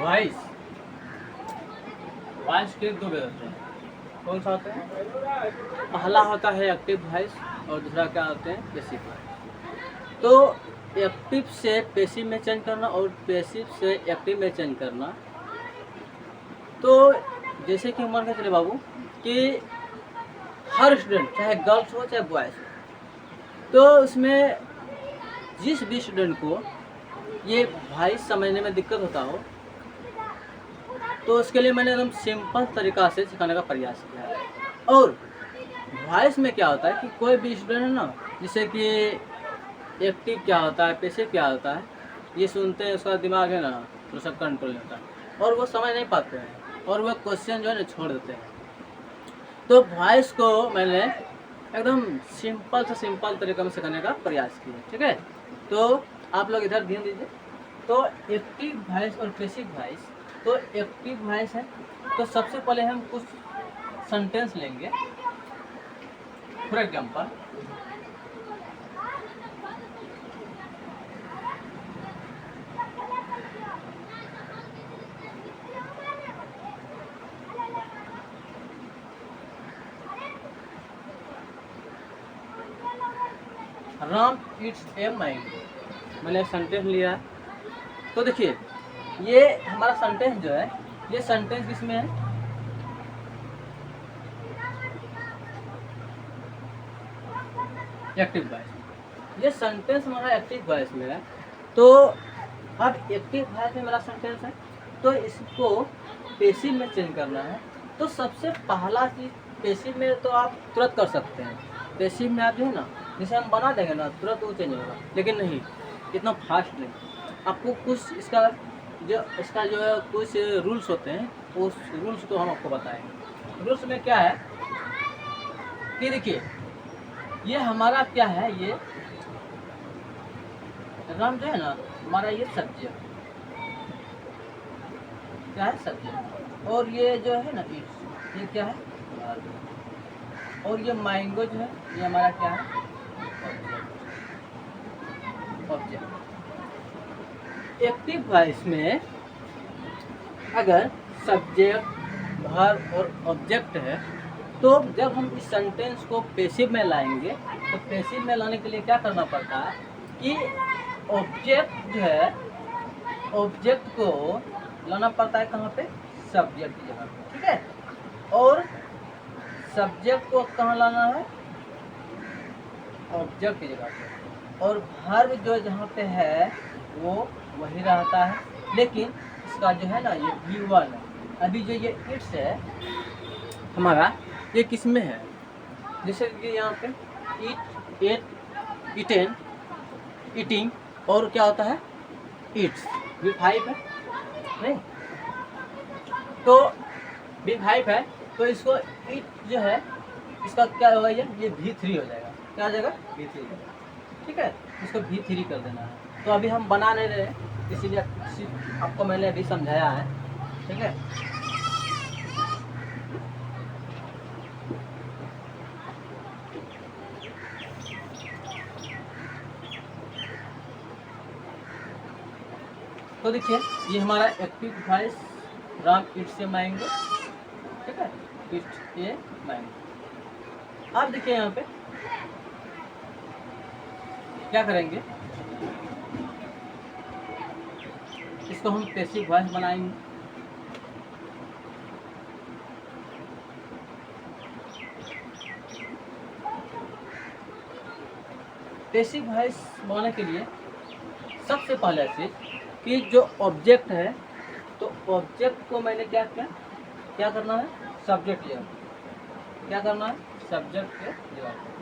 Voice voice के दो वे होते हैं। कौन सा होता है? पहला होता है एक्टिव वॉइस और दूसरा क्या होते हैं? Passive voice. तो एक्टिव से पैसिव में चेंज करना और पैसिव से एक्टिव में चेंज करना। तो जैसे कि मान के चले बाबू कि हर स्टूडेंट चाहे गर्ल्स हो चाहे बॉयज़ हो, तो उसमें जिस भी स्टूडेंट को ये वॉइस समझने में दिक्कत होता हो, तो उसके लिए मैंने एकदम सिंपल तरीका से सिखाने का प्रयास किया है। और वॉइस में क्या होता है कि कोई भी स्टूडेंट है ना, जैसे कि एक्टिव क्या होता है, पैसिव क्या होता है, ये सुनते हैं उसका दिमाग है ना तो सब कंट्रोल नहीं होता है और वो समझ नहीं पाते हैं और वो क्वेश्चन जो है ना छोड़ देते हैं। तो वॉइस को मैंने एकदम सिंपल से सिंपल तरीके में सिखाने का प्रयास किया, ठीक है। तो आप लोग इधर ध्यान दीजिए। तो एक्टिव वॉइस और पैसिव वॉइस, तो एक्टिव वॉइस है तो सबसे पहले हम कुछ सेंटेंस लेंगे। For example, Ram it's a mango. मैंने एक सेंटेंस लिया है। तो देखिए ये हमारा सेंटेंस जो है, ये सेंटेंस किसमें है? Active voice. ये सेंटेंस हमारा एक्टिव वॉइस में है। तो अब एक्टिव वॉइस में मेरा सेंटेंस है तो इसको पैसिव में चेंज करना है। तो सबसे पहला चीज़, पैसिव में तो आप तुरंत कर सकते हैं। पैसिव में आप जो है ना, जैसे हम बना देंगे ना तुरंत वो चेंज होगा, लेकिन नहीं इतना फास्ट नहीं। आपको कुछ इसका जो है कुछ रूल्स होते हैं, उस रूल्स को हम आपको बताएंगे। रूल्स में क्या है कि देखिए ये हमारा क्या है, ये राम जो है ना हमारा ये सब्जेक्ट क्या है? सब्जेक्ट। और ये जो है ना इट्स, ये क्या है? और ये मैंगो जो है ये हमारा क्या है? ऑब्जेक्ट। एक्टिव वॉइस में अगर सब्जेक्ट वर्ब और ऑब्जेक्ट है, तो जब हम इस सेंटेंस को पैसिव में लाएंगे तो पैसिव में लाने के लिए क्या करना पड़ता है कि ऑब्जेक्ट जो है, ऑब्जेक्ट को लाना पड़ता है कहाँ पे? सब्जेक्ट की जगह पे, ठीक है। और सब्जेक्ट को कहाँ लाना है? ऑब्जेक्ट की जगह पे। और वर्ब जो जहाँ पे है वो वही रहता है, लेकिन इसका जो है ना ये V1 है। अभी जो ये इट्स है हमारा, ये किस में है? जैसे कि यहाँ पे ईट, एट, इटेन, ईटिंग, और क्या होता है? इट्स। V5 है नहीं, तो V5 है तो इसको इट जो है इसका क्या होगा? ये V3 हो जाएगा। क्या हो जाएगा? V3, ठीक है। इसको V3 कर देना है। तो अभी हम बना नहीं रहे, इसीलिए आपको मैंने अभी समझाया है, ठीक है। तो देखिए ये हमारा active voice, Ram it's a mango, ठीक है, इट्स ए मैंगो। आप देखिए यहाँ पे क्या करेंगे, इसको हम पैसिव वॉइस बनाएंगे। पैसिव वॉइस बनाने के लिए सबसे पहले से कि जो ऑब्जेक्ट है, तो ऑब्जेक्ट को मैंने क्या किया, क्या करना है? सब्जेक्ट लिया। क्या करना है? सब्जेक्ट के जगह पे।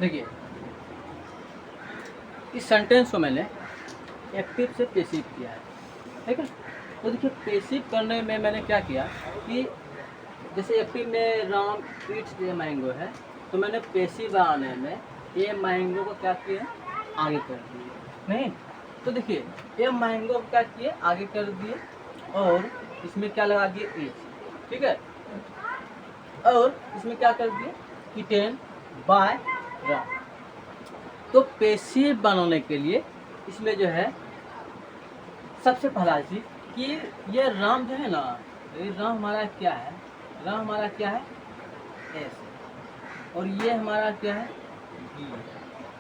देखिए इस सेंटेंस को मैंने एक्टिव से पैसिव किया है, ठीक है। तो देखिए पैसिव करने में मैंने क्या किया कि जैसे एक्टिव में राम ईट्स ए मैंगो है, तो मैंने पैसिव बनाने में ए मैंगो को क्या किया, आगे कर दिए। नहीं तो देखिए ए मैंगो को क्या किए, आगे कर दिए और इसमें क्या लगा दिए, ईट्स, ठीक है। और इसमें क्या कर दिए, इटेन बाय राम। तो पैसिव बनाने के लिए इसमें जो है सबसे पहला चीज कि ये राम जो है ना, ये राम हमारा क्या है, राम हमारा क्या है, एस, और ये हमारा क्या है, बी,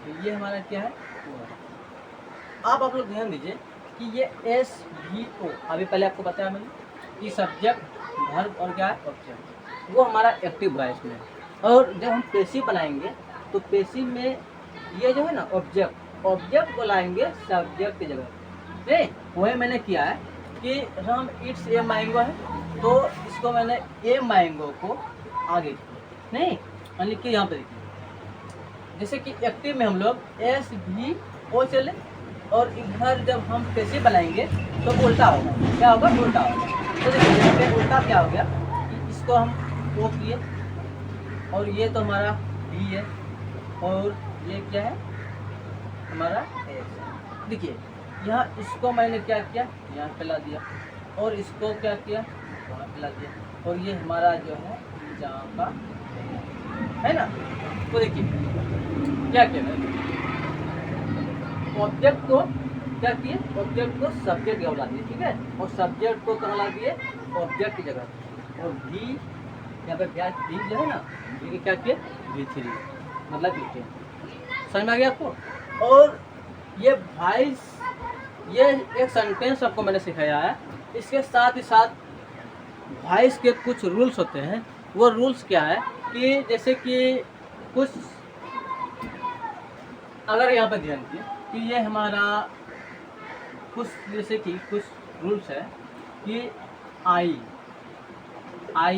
तो ये हमारा क्या है, ओ। आप लोग ध्यान दीजिए कि ये एस बी ओ, अभी पहले आपको बताया मैंने कि सब्जेक्ट वर्ब और क्या है, ऑब्जेक्ट, वो हमारा एक्टिव वॉइस में। और जब हम पैसिव बनाएंगे तो पैसिव में ये जो है ना ऑब्जेक्ट, ऑब्जेक्ट को लाएंगे सब्जेक्ट की जगह। नहीं वही मैंने किया है कि राम इट्स ए मैंगो है, तो इसको मैंने ए मैंगो को आगे किया। नहीं यानी कि यहाँ पे देखिए जैसे कि एक्टिव में हम लोग एस भी ओ चले, और इधर जब हम पैसिव बनाएंगे तो उल्टा होगा, क्या होगा, उल्टा होगा। तो देखिए यहाँ पे उल्टा क्या हो गया कि इसको हम ओ किए, और ये तो हमारा बी है, और ये क्या है हमारा एस। देखिए यहाँ इसको मैंने क्या किया, यहाँ फैला दिया, और इसको क्या किया, वहाँ फैला दिया, और ये हमारा जो है जहाँ का है ना। तो देखिए क्या किया मैंने, ऑब्जेक्ट को क्या किए, ऑब्जेक्ट को सब्जेक्ट की ला दिए, ठीक है, और सब्जेक्ट को कहाँ ला दिए, ऑब्जेक्ट की जगह। और भी यहाँ पे भी जो है ना, भी क्या किए, V3 मतलब V10, समझ में आ गया आपको। और ये वॉइस, ये एक सेंटेंस आपको मैंने सिखाया है, इसके साथ ही साथ वॉइस के कुछ रूल्स होते हैं। वो रूल्स क्या है कि जैसे कि कुछ, अगर यहाँ पर ध्यान किए कि ये हमारा कुछ, जैसे कि कुछ रूल्स है कि आई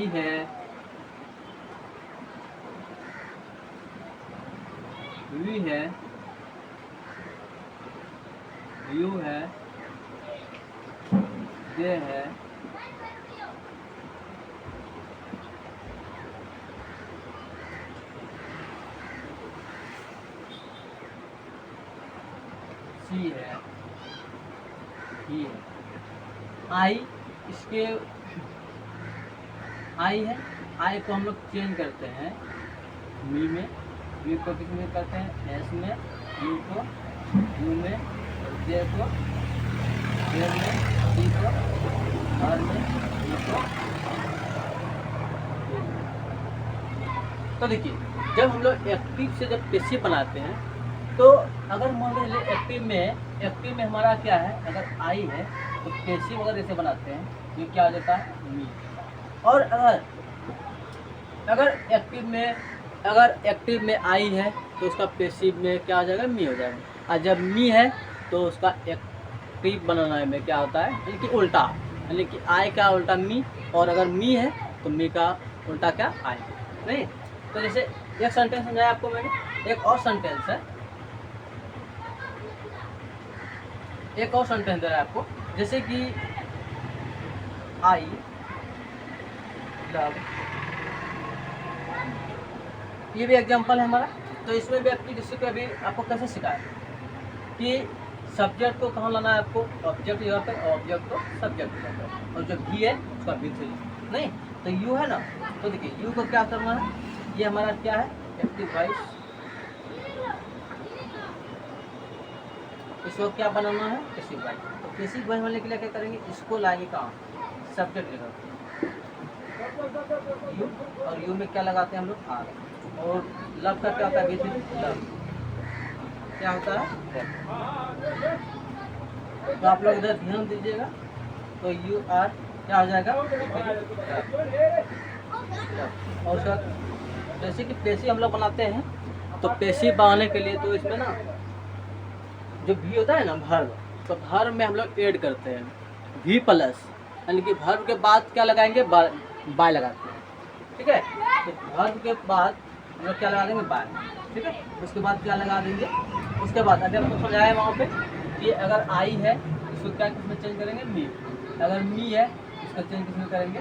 है, वी है, यू है, दे है, सी है, ही है, आई, इसके आई है, आई को हम लोग चेंज करते हैं मी में, वी को किस में करते हैं, एस में, यू को यू में, जे को जे में, सी को आर में, ई को। तो देखिए जब हम लोग एक्टिव से जब पैसिव बनाते हैं, तो अगर मान लीजिए एक्टिव में हमारा क्या है, अगर आई है तो पैसिव अगर ऐसे बनाते हैं, ये क्या हो जाता है, मी। और अगर एक्टिव में आई है तो उसका पैसिव में क्या हो जाएगा, मी हो जाएगा। और जब मी है तो उसका एक्टिव बनाने में क्या होता है, यानी कि उल्टा, यानी कि आई का उल्टा मी, और अगर मी है तो मी का उल्टा क्या, आई। नहीं तो जैसे एक सेंटेंस समझाया आपको मैंने, एक और सेंटेंस है, एक और सेंटेंस दे रहा है आपको, जैसे कि आई लव, ये भी एग्जांपल है हमारा। तो इसमें भी आपकी जैसे कि अभी आपको कैसे सिखाया कि सब्जेक्ट को कहाँ लाना है आपको, ऑब्जेक्ट की जगह पे, ऑब्जेक्ट को सब्जेक्ट की जगह पे, और जो भी है उसका V3। नहीं तो यू है ना, तो देखिए यू को क्या करना है, ये हमारा क्या है, एक्टिव वॉइस, इसको क्या बनाना है, पैसिव वॉइस। तो पैसिव वॉइस बनने के लिए क्या करेंगे, इसको लाएंगे कहाँ, सब्जेक्ट की जगह, यू, और यू में क्या लगाते हैं हम लोग, आर। और लव का क्या होता है, V3 लव, क्या होता है, तो आप लोग इधर ध्यान दीजिएगा। तो यू आर क्या हो जाएगा, और उसका जैसे कि पैसिव हम लोग बनाते हैं, तो पैसिव बनाने के लिए तो इसमें ना जो भी होता है ना वर्ब, तो वर्ब में हम लोग ऐड करते हैं भी प्लस, यानी कि वर्ब के बाद क्या लगाएंगे, बाय लगाते हैं, ठीक है। तो वर्ब के बाद मतलब क्या लगा देंगे बाय, ठीक है। उसके बाद क्या लगा देंगे, उसके बाद अभी आपको समझाया वहाँ पे कि अगर आई है इसको क्या किस में चेंज करेंगे, मी। अगर मी है इसका चेंज किस में करेंगे,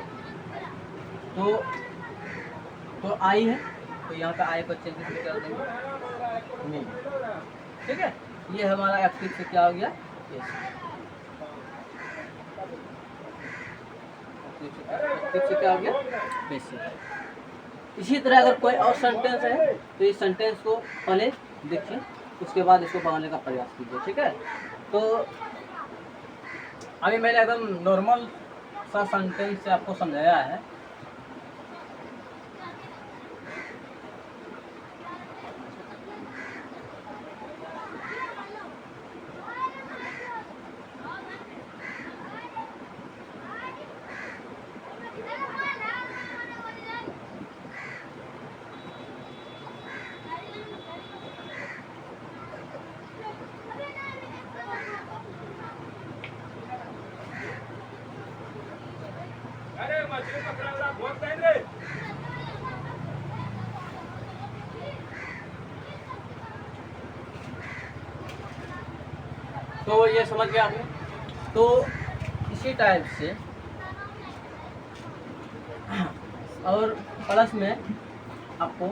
तो आई है तो यहाँ पे आई पर चेंज किस में कर देंगे, मी, ठीक है। ये हमारा एक्टिव से क्या हो गया, एक्टिव से क्या हो गया, बेसिक। इसी तरह अगर कोई और सेंटेंस है तो इस सेंटेंस को पहले देखिए, उसके बाद इसको बनाने का प्रयास कीजिए, ठीक है। तो अभी मैंने एकदम नॉर्मल सा सेंटेंस से आपको समझाया है। तो ये समझ गया आपने। तो इसी टाइप से और प्लस में आपको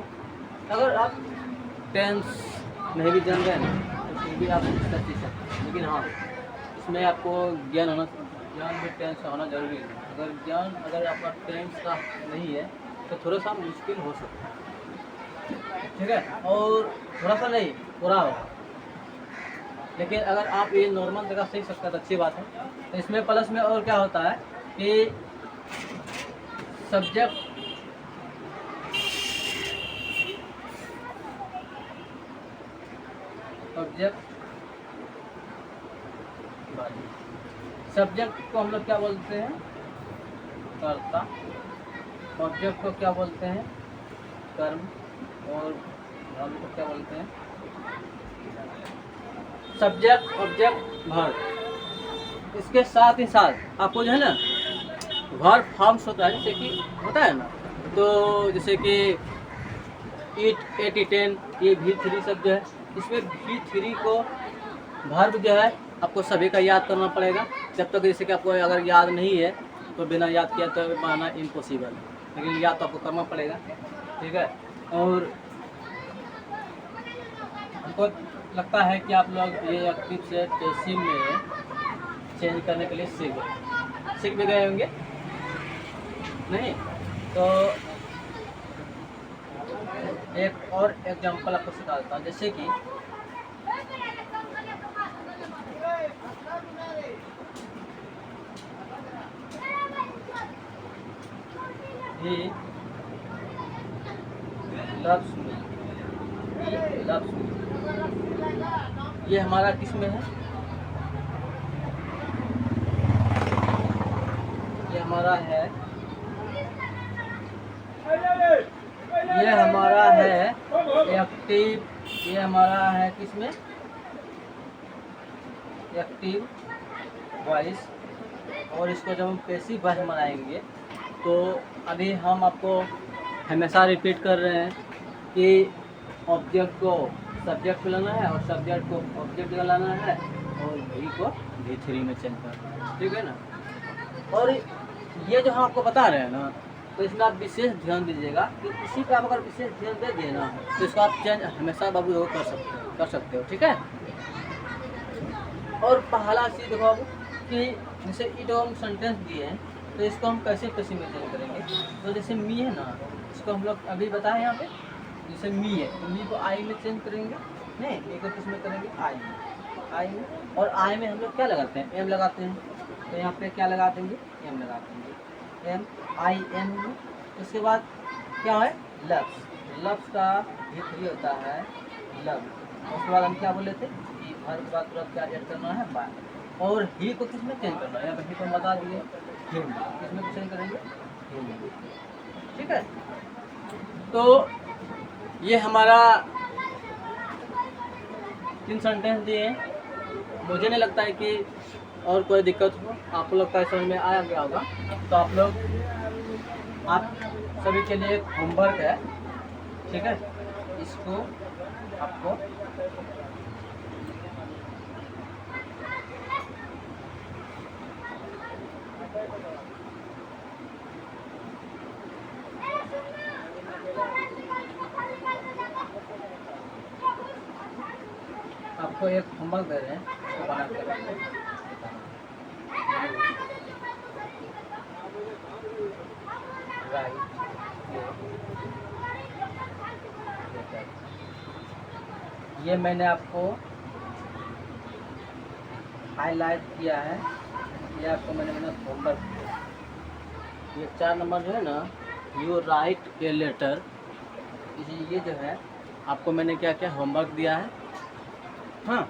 अगर आप टेंस नहीं भी जान गए ना तो फिर भी आप इसका सीख सकते हैं, लेकिन हाँ इसमें आपको ज्ञान भी टेंस का होना जरूरी है। अगर आपका टेंस का नहीं है तो थोड़ा सा मुश्किल हो सकता है, ठीक है, और थोड़ा सा नहीं पूरा होगा। लेकिन अगर आप ये नॉर्मल जगह सीख सकते हैं तो अच्छी बात है। तो इसमें प्लस में और क्या होता है कि सब्जेक्ट सब्जेक्ट को हम लोग क्या बोलते हैं, कर्ता। ऑब्जेक्ट को क्या बोलते हैं, कर्म। और वर्ब को क्या बोलते हैं, सब्जेक्ट ऑब्जेक्ट वर्ब। इसके साथ ही साथ आपको जो है ना वर्ब फॉर्म्स होता है, जैसे कि होता है ना, तो जैसे कि ईट, एट, ईटेन, ये V3 शब्द जो है, इसमें V3 को वर्ब जो है आपको सभी का याद करना पड़ेगा। जब तक जैसे कि आपको अगर याद नहीं है तो बिना याद किया तो माना इम्पॉसिबल है, लेकिन याद तो आपको करना पड़ेगा, ठीक है। और हमको लगता है कि आप लोग ये एक्टिव से पैसिव में चेंज करने के लिए सीख भी गए होंगे, नहीं? तो एक और एग्जांपल आपको सिखाता हूँ, जैसे कि he loves me, ये हमारा किस में है, ये हमारा है एक्टिव, ये हमारा है किसमें, एक्टिव वॉइस। और इसको जब हम पैसिव वॉइस बनाएंगे तो अभी हम आपको हमेशा रिपीट कर रहे हैं कि ऑब्जेक्ट को सब्जेक्ट पे लाना है और सब्जेक्ट को ऑब्जेक्ट पे लाना है और V को V3 में चेंज करना है, ठीक है ना। और ये जो हम आपको बता रहे हैं ना, तो इसमें आप विशेष ध्यान दीजिएगा कि इसी पर आप अगर विशेष ध्यान दे दिए ना तो इसको आप चेंज हमेशा बाबू कर सकते हो, ठीक है। और पहला चीज़ देखो बाबू कि जैसे ईट हम सेंटेंस दिए हैं तो इसको हम कैसे पैसिव में चेंज करेंगे। तो जैसे मी है ना, इसको हम लोग अभी बताएं यहाँ पे, जैसे मी है तो मी को आई में चेंज करेंगे, नहीं मी को किस में करेंगे, आई में। और आई में हम लोग क्या लगाते हैं, एम लगाते हैं, तो यहाँ पे क्या लगा देंगे, एम लगा देंगे, एम आई एम में। उसके बाद क्या है, लव्स का V3 होता है लव। उसके बाद हम क्या बोले थे कि हर के बाद तुरंत क्या ऐड करना है, बाय। और ही को किस में चेंज करना है, यहाँ पे ही को बता दिए, हिम किस में चेंज करेंगे, हिम, ठीक है। तो ये हमारा 3 सेंटेंस दिए हैं। मुझे नहीं लगता है कि और कोई दिक्कत हो, आपको लगता है समझ में आया गया होगा। तो आप सभी के लिए एक होमवर्क है, ठीक है। इसको आपको एक होमवर्क दे रहे हैं, इसको बना कर राइट ये मैंने आपको हाईलाइट किया है, ये आपको मैंने होमवर्क दिया। ये 4 नंबर जो है ना, यू राइट ए लेटर, ये जो है आपको मैंने क्या क्या होमवर्क दिया है। हाँ,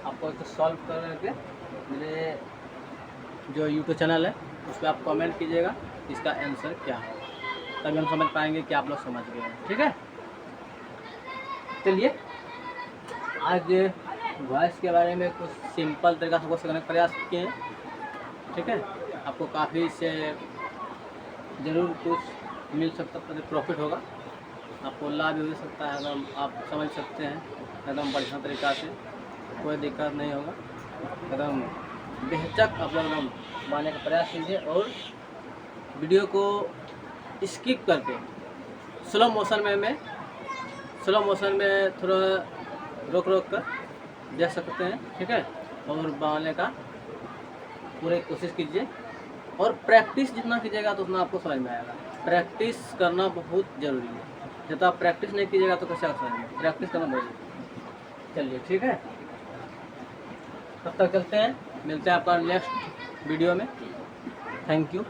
आपको इसको सॉल्व करके मेरे जो यूट्यूब चैनल है उस पर आप कमेंट कीजिएगा इसका आंसर क्या है, तभी हम समझ पाएंगे कि आप लोग समझ गए हैं। ठीक है, चलिए आज वॉइस के बारे में कुछ सिंपल तरीका से सिखाने का प्रयास किए हैं। ठीक है, आपको काफ़ी इससे ज़रूर कुछ मिल सकता है, प्रॉफिट होगा, आपको लाभ भी हो सकता है, एकदम आप समझ सकते हैं एकदम बढ़िया तरीक़ा से, कोई दिक्कत नहीं होगा, एकदम बेहतर आप लोग एकदम बनाने का प्रयास कीजिए और वीडियो को स्किप करके स्लो मोशन में थोड़ा रोक कर देख सकते हैं। ठीक है, और बनाने का पूरी कोशिश कीजिए और प्रैक्टिस जितना कीजिएगा तो उतना आपको समझ में आएगा। प्रैक्टिस करना बहुत ज़रूरी है, जब आप प्रैक्टिस नहीं कीजिएगा तो कैसे समझ में, प्रैक्टिस करना बहुत ज़रूरी है। चलिए ठीक है, तब तक चलते हैं, मिलते हैं आपका नेक्स्ट वीडियो में। Thank you.